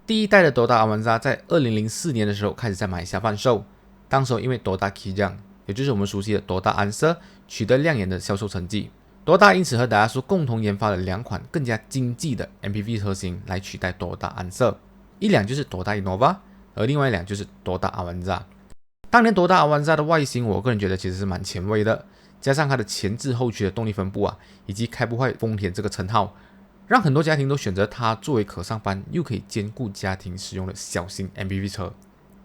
第一代的 Toyota Avanza 在2004年的时候开始在马来西亚贩售，当时因为 Toyota Kijang， 也就是我们熟悉的 Toyota Answer 取得亮眼的销售成绩。Toyota 因此和 Daihatsu 共同研发了两款更加经济的 MPV 车型来取代 Toyota Answer， 一辆就是 Toyota Innova， 而另外一辆就是 Toyota Avanza。当年 Toyota Avanza 的外形，我个人觉得其实是蛮前卫的，加上它的前置后驱的动力分布以及开不坏丰田这个称号，让很多家庭都选择它作为可上班又可以兼顾家庭使用的小型 MPV 车，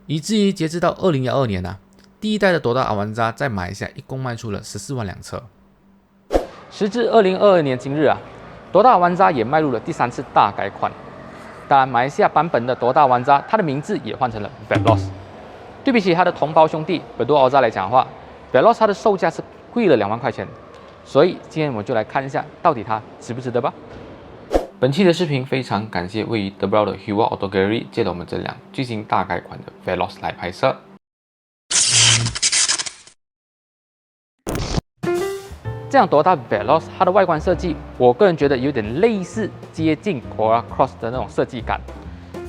以至于截至到2012年第一代的 Toyota Avanza 在马来西亚一共卖出了14万辆车。时至2022年今日Toyota Avanza 也迈入了第3次大改款。当然，马来西亚版本的 Toyota Avanza 它的名字也换成了 Veloz。对比起它的同胞兄弟 Berdua Alza 来讲的话 ，Veloz 它的售价是贵了2万块钱。所以今天我们就来看一下，到底它值不值得吧。本期的视频非常感谢位于德布劳的 Hua Auto Gallery 借了我们这辆最新大改款的 Veloz 来拍摄。这辆 Toyota Veloz 它的外观设计，我个人觉得有点类似接近 Corolla Cross 的那种设计感。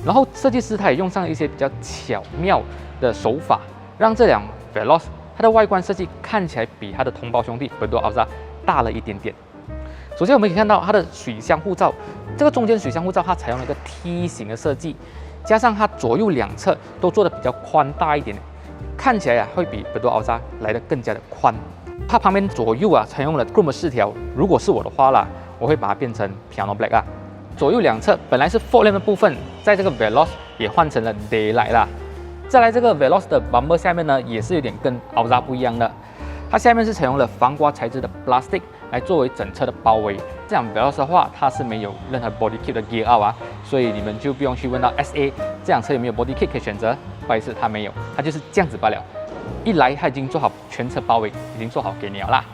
然后设计师他也用上了一些比较巧妙的手法，让这辆 Veloz 它的外观设计看起来比它的同胞兄弟 Berdua Alza 大了一点点。首先我们可以看到它的水箱护罩，这个中间水箱护罩它采用了一个梯形的设计，加上它左右两侧都做的比较宽大一点，看起来会比 Berdua Alza 来的更加的宽。它旁边左右采用了 chrome 饰条，如果是我的话啦，我会把它变成 piano black 左右两侧本来是 fog lamp 的部分，在这个 Veloz 也换成了 daylight 啦。再来这个 Veloz 的 bumper 下面呢，也是有点跟 Alza 不一样的，它下面是采用了防刮材质的 plastic 来作为整车的包围。这样 Veloz 的话，它是没有任何 body kit 的 gear out 所以你们就不用去问到 SA 这辆车有没有 body kit 可以选择，不好意思，它没有，它就是这样子罢了。一来它已经做好全车包围，已经做好给你了啦。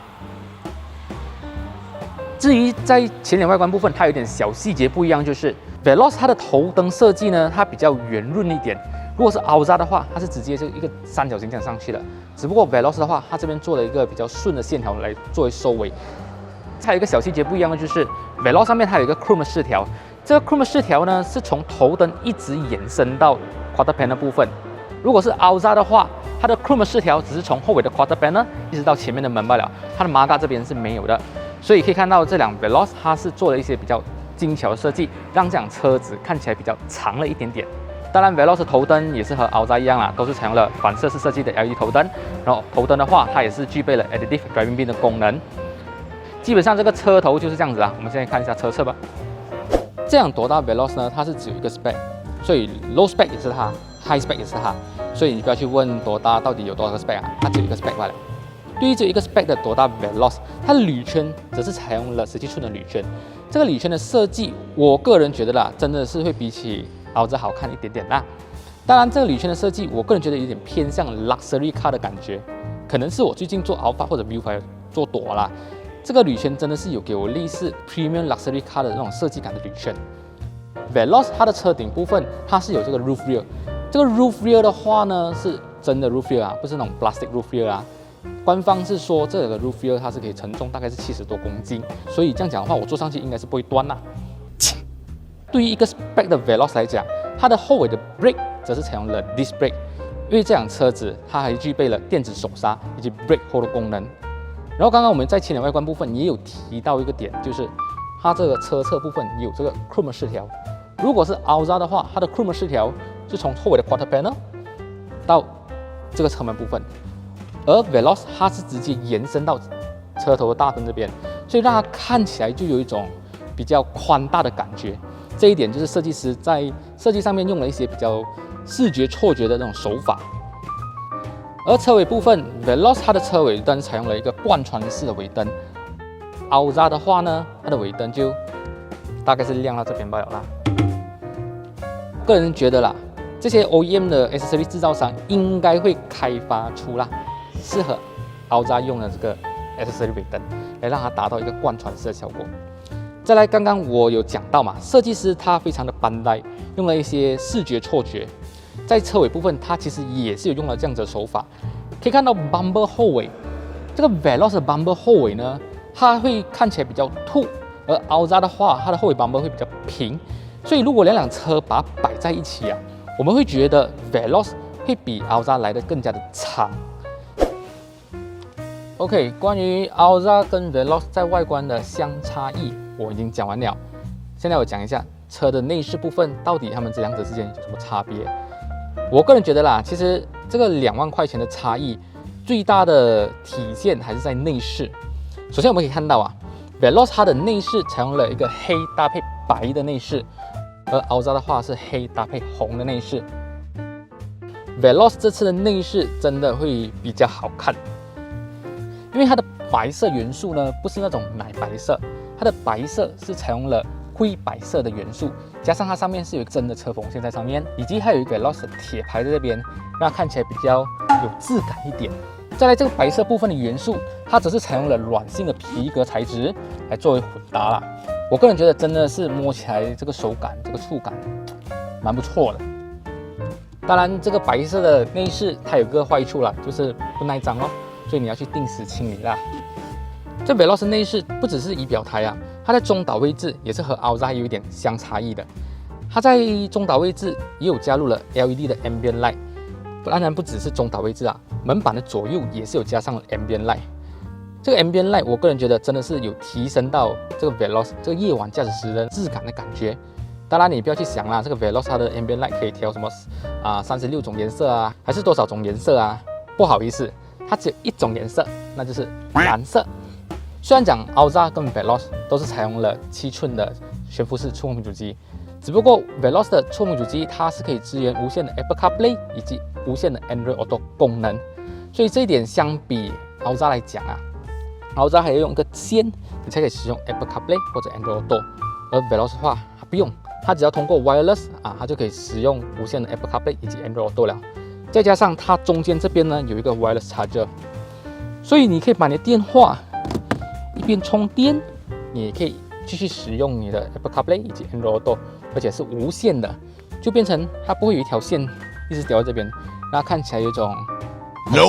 至于在前脸外观部分，它有点小细节不一样，就是 Veloz 它的头灯设计呢，它比较圆润一点。如果是 Alza 的话，它是直接是一个三角形这样上去的。只不过 Veloz 的话，它这边做了一个比较顺的线条来作为收尾。还有一个小细节不一样的就是 Veloz 上面它有一个 chrome 饰条，这个 chrome 饰条呢是从头灯一直延伸到 quarter panel 部分。如果是 Alza 的话，它的 chrome 饰条只是从后尾的 quarter panel 一直到前面的门罢了，它的 Marga 这边是没有的。所以可以看到这辆 Veloz 它是做了一些比较精巧的设计，让这辆车子看起来比较长了一点点。当然 Veloz 头灯也是和 Alza 一样啦，都是采用了反射式设计的 LED 头灯。然后头灯的话，它也是具备了 Adaptive Driving Beam 的功能。基本上这个车头就是这样子我们现在看一下车侧吧。这辆 Toyota Veloz 呢，它是只有一个 spec， 所以 low spec 也是它 ，high spec 也是它，所以你不要去问 Toyota 到底有多少个 spec 它只有一个 spec 罢了。对于只有一个 spec 的 Toyota Veloz， 它的铝圈则是采用了17寸的铝圈。这个铝圈的设计，我个人觉得啦，真的是会比起 Alza 好看一点点啦。当然，这个铝圈的设计，我个人觉得有点偏向 luxury car 的感觉，可能是我最近做 Alpha 或者 Viewfinder 做多啦。这个铝圈真的是有给我类似 premium luxury car 的那种设计感的铝圈。Veloz 它的车顶部分，它是有这个 roof rail， 这个 roof rail 的话呢，是真的 roof rail 不是那种 plastic roof rail 官方是说这个 roof rail 它是可以承重大概是70多公斤，所以这样讲的话，我坐上去应该是不会断啦。对于一个 spec 的 Veloz 来讲，它的后尾的 brake 则是采用了 disc brake， 因为这辆车子它还具备了电子手刹以及 brake hold 的功能。然后刚刚我们在前脸外观部分也有提到一个点，就是它这个车侧部分有这个 chrome 饰条。如果是 Alza 的话，它的 chrome 饰条是从后尾的 quarter panel 到这个车门部分，而 Veloz 它是直接延伸到车头的大灯这边，所以让它看起来就有一种比较宽大的感觉。这一点就是设计师在设计上面用了一些比较视觉错觉的那种手法。而车尾部分 ，Veloz 它的车尾灯采用了一个贯穿式的尾灯 ，Alza 的话呢，它的尾灯就大概是亮到这边罢了啦。个人觉得啦，这些 OEM 的 accessory 制造商应该会开发出适合 Alza 用的这个 accessory 尾灯，来让它达到一个贯穿式的效果。再来，刚刚我有讲到嘛，设计师他非常的bandai，用了一些视觉错觉。在车尾部分，它其实也是有用了这样子的手法。可以看到 bumper 后尾，这个 Veloz 的 bumper 后尾呢，它会看起来比较凸，而 Alza 的话，它的后尾 bumper 会比较平。所以如果两辆车把它摆在一起啊，我们会觉得 Veloz 会比 Alza 来的更加的长。OK， 关于 Alza 跟 Veloz 在外观的相差异，我已经讲完了。现在我讲一下车的内饰部分，到底它们这两者之间有什么差别？我个人觉得啦，其实这个2万块钱的差异，最大的体现还是在内饰。首先我们可以看到啊 ，Veloz 它的内饰采用了一个黑搭配白的内饰，而 Alza 的话是黑搭配红的内饰。Veloz 这次的内饰真的会比较好看，因为它的白色元素呢不是那种奶白色，它的白色是采用了灰白色的元素，加上它上面是有真的车缝线在上面，以及还有一个 Veloz 的铁牌在这边，让它看起来比较有质感一点。再来这个白色部分的元素，它只是采用了软性的皮革材质来作为混搭啦。我个人觉得真的是摸起来这个手感、这个触感蛮不错的。当然，这个白色的内饰它有个坏处啦，就是不耐脏哦，所以你要去定时清理啦。这 Veloz 内饰不只是仪表台啊，它在中岛位置也是和 Alza 有一点相差异的。它在中岛位置也有加入了 LED 的 Ambient Light， 当然不只是中岛位置啊，门板的左右也是有加上了 Ambient Light。这个 Ambient Light 我个人觉得真的是有提升到这个 Veloz 这个夜晚驾驶时的质感的感觉。当然你不要去想啦，这个 Veloz 它的 Ambient Light 可以调什么36种颜色啊，还是多少种颜色啊？不好意思，它只有一种颜色，那就是蓝色。虽然讲 Alza 跟 Veloz 都是采用了7寸的悬浮式触控主机，只不过 Veloz 的触控主机它是可以支援无线的 Apple CarPlay 以及无线的 Android Auto 功能，所以这一点相比 Alza 来讲啊 ，Alza 还要用一个线你才可以使用 Apple CarPlay 或者 Android Auto， 而 Veloz 的话它不用，它只要通过 Wireless 它就可以使用无线的 Apple CarPlay 以及 Android Auto 了。再加上它中间这边呢有一个 Wireless Charger， 所以你可以把你的电话一边充电，你也可以继续使用你的 Apple CarPlay 以及 Android Auto， 而且是无线的，就变成它不会有一条线一直掉在这边，让它看起来有一种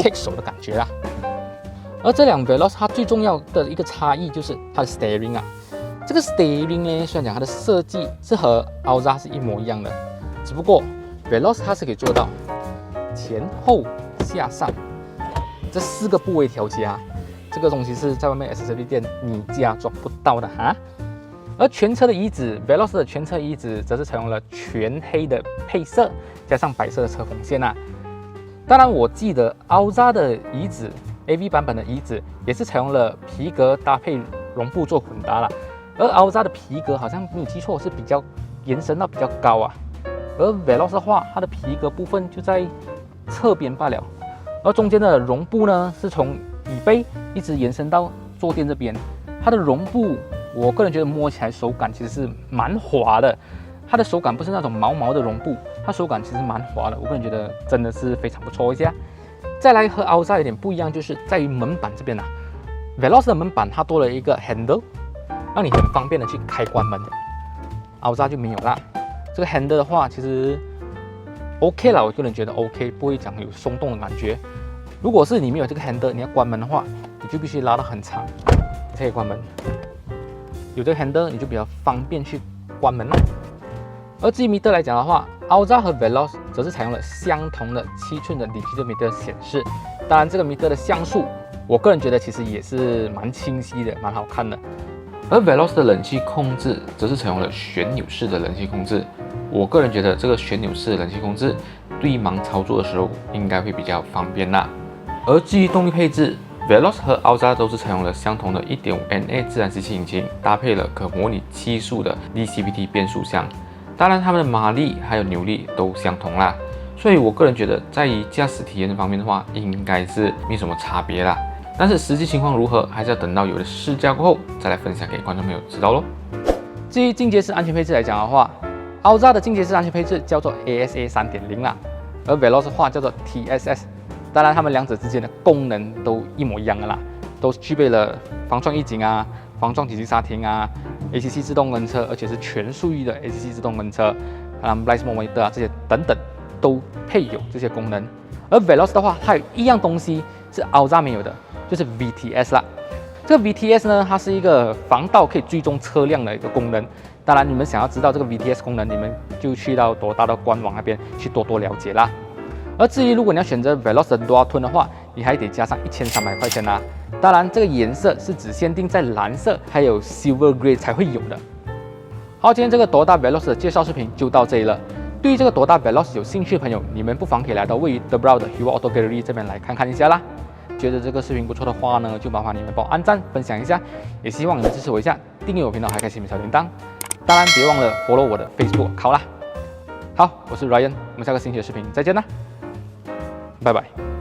take 手的感觉啦。而这辆 Veloz 它最重要的一个差异就是它的 steering 啊，这个 steering 呢，虽然讲它的设计是和 Alza 是一模一样的，只不过 Veloz 它是可以做到前后下上这4个部位调节啊。这个东西是在外面 SSD 店你家装不到的哈。而全车的椅子 ，Veloz 的全车椅子则是采用了全黑的配色，加上白色的车缝线啊。当然，我记得 Alza 的椅子 AV 版本的椅子也是采用了皮革搭配绒布做混搭啦。而 Alza 的皮革好像没有记错是比较延伸到比较高啊，而 Veloz 的话，它的皮革部分就在侧边罢了，而中间的绒布呢是从椅背一直延伸到坐垫这边，它的绒布，我个人觉得摸起来手感其实是蛮滑的，它的手感不是那种毛毛的绒布，它手感其实蛮滑的，我个人觉得真的是非常不错一下。再来和 Alza 有点不一样，就是在于门板这边啊 ，Veloz 的门板它多了一个 handle， 让你很方便的去开关门 ，Alza 就没有啦。这个 handle 的话，其实 OK 啦，我个人觉得 OK， 不会讲有松动的感觉。如果是你没有这个 handle， 你要关门的话，你就必须拉到很长，你才可以关门。有这个 handle， 你就比较方便去关门了。而至于 meter 来讲的话 ，Alza 和 Veloz 则是采用了相同的7寸的 digital meter 显示。当然，这个 meter 的像素，我个人觉得其实也是蛮清晰的，蛮好看的。而 Veloz 的冷气控制则是采用了旋钮式的冷气控制。我个人觉得这个旋钮式的冷气控制对盲操作的时候应该会比较方便啦。而至于动力配置 ，Veloz 和 Alza 都是采用了相同的 1.5NA 自然吸气引擎，搭配了可模拟7速的 DCVT 变速箱。当然，它们的马力还有扭力都相同啦。所以我个人觉得，在于驾驶体验方面的话，应该是没什么差别啦。但是实际情况如何，还是要等到有了试驾过后再来分享给观众朋友知道咯。至于进阶式安全配置来讲的话，Alza 的进阶式安全配置叫做 ASA 3.0 啦，而 Veloz 的话叫做 TSS。当然，它们两者之间的功能都一模一样的啦，都具备了防撞预警啊、防撞紧急刹停啊、ACC 自动跟车，而且是全速域的 ACC 自动跟车，blind spot monitor 这些等等都配有这些功能。而 Veloz 的话，它有一样东西是 Alza 没有的，就是 VTS 啦。这个 VTS 呢，它是一个防盗可以追踪车辆的一个功能，当然，你们想要知道这个 VTS 功能，你们就去到多大的官网那边去多多了解啦。而至于如果你要选择 Veloz 的 Dual Tone 的话，你还得加上1300块钱啦。当然，这个颜色是只限定在蓝色还有 Silver Grey 才会有的。好，今天这个多大 Veloz 的介绍视频就到这里了。对于这个多大 Veloz 有兴趣的朋友，你们不妨可以来到位于 The Brow 的 Hero Auto Gallery 这边来看看一下啦。觉得这个视频不错的话呢，就麻烦你们帮我按赞、分享一下，也希望你们支持我一下，订阅我频道，还开启小铃铛。当然，别忘了 follow 我的 Facebook account 啦。好，我是 Ryan， 我们下个星期的视频再见啦，拜拜。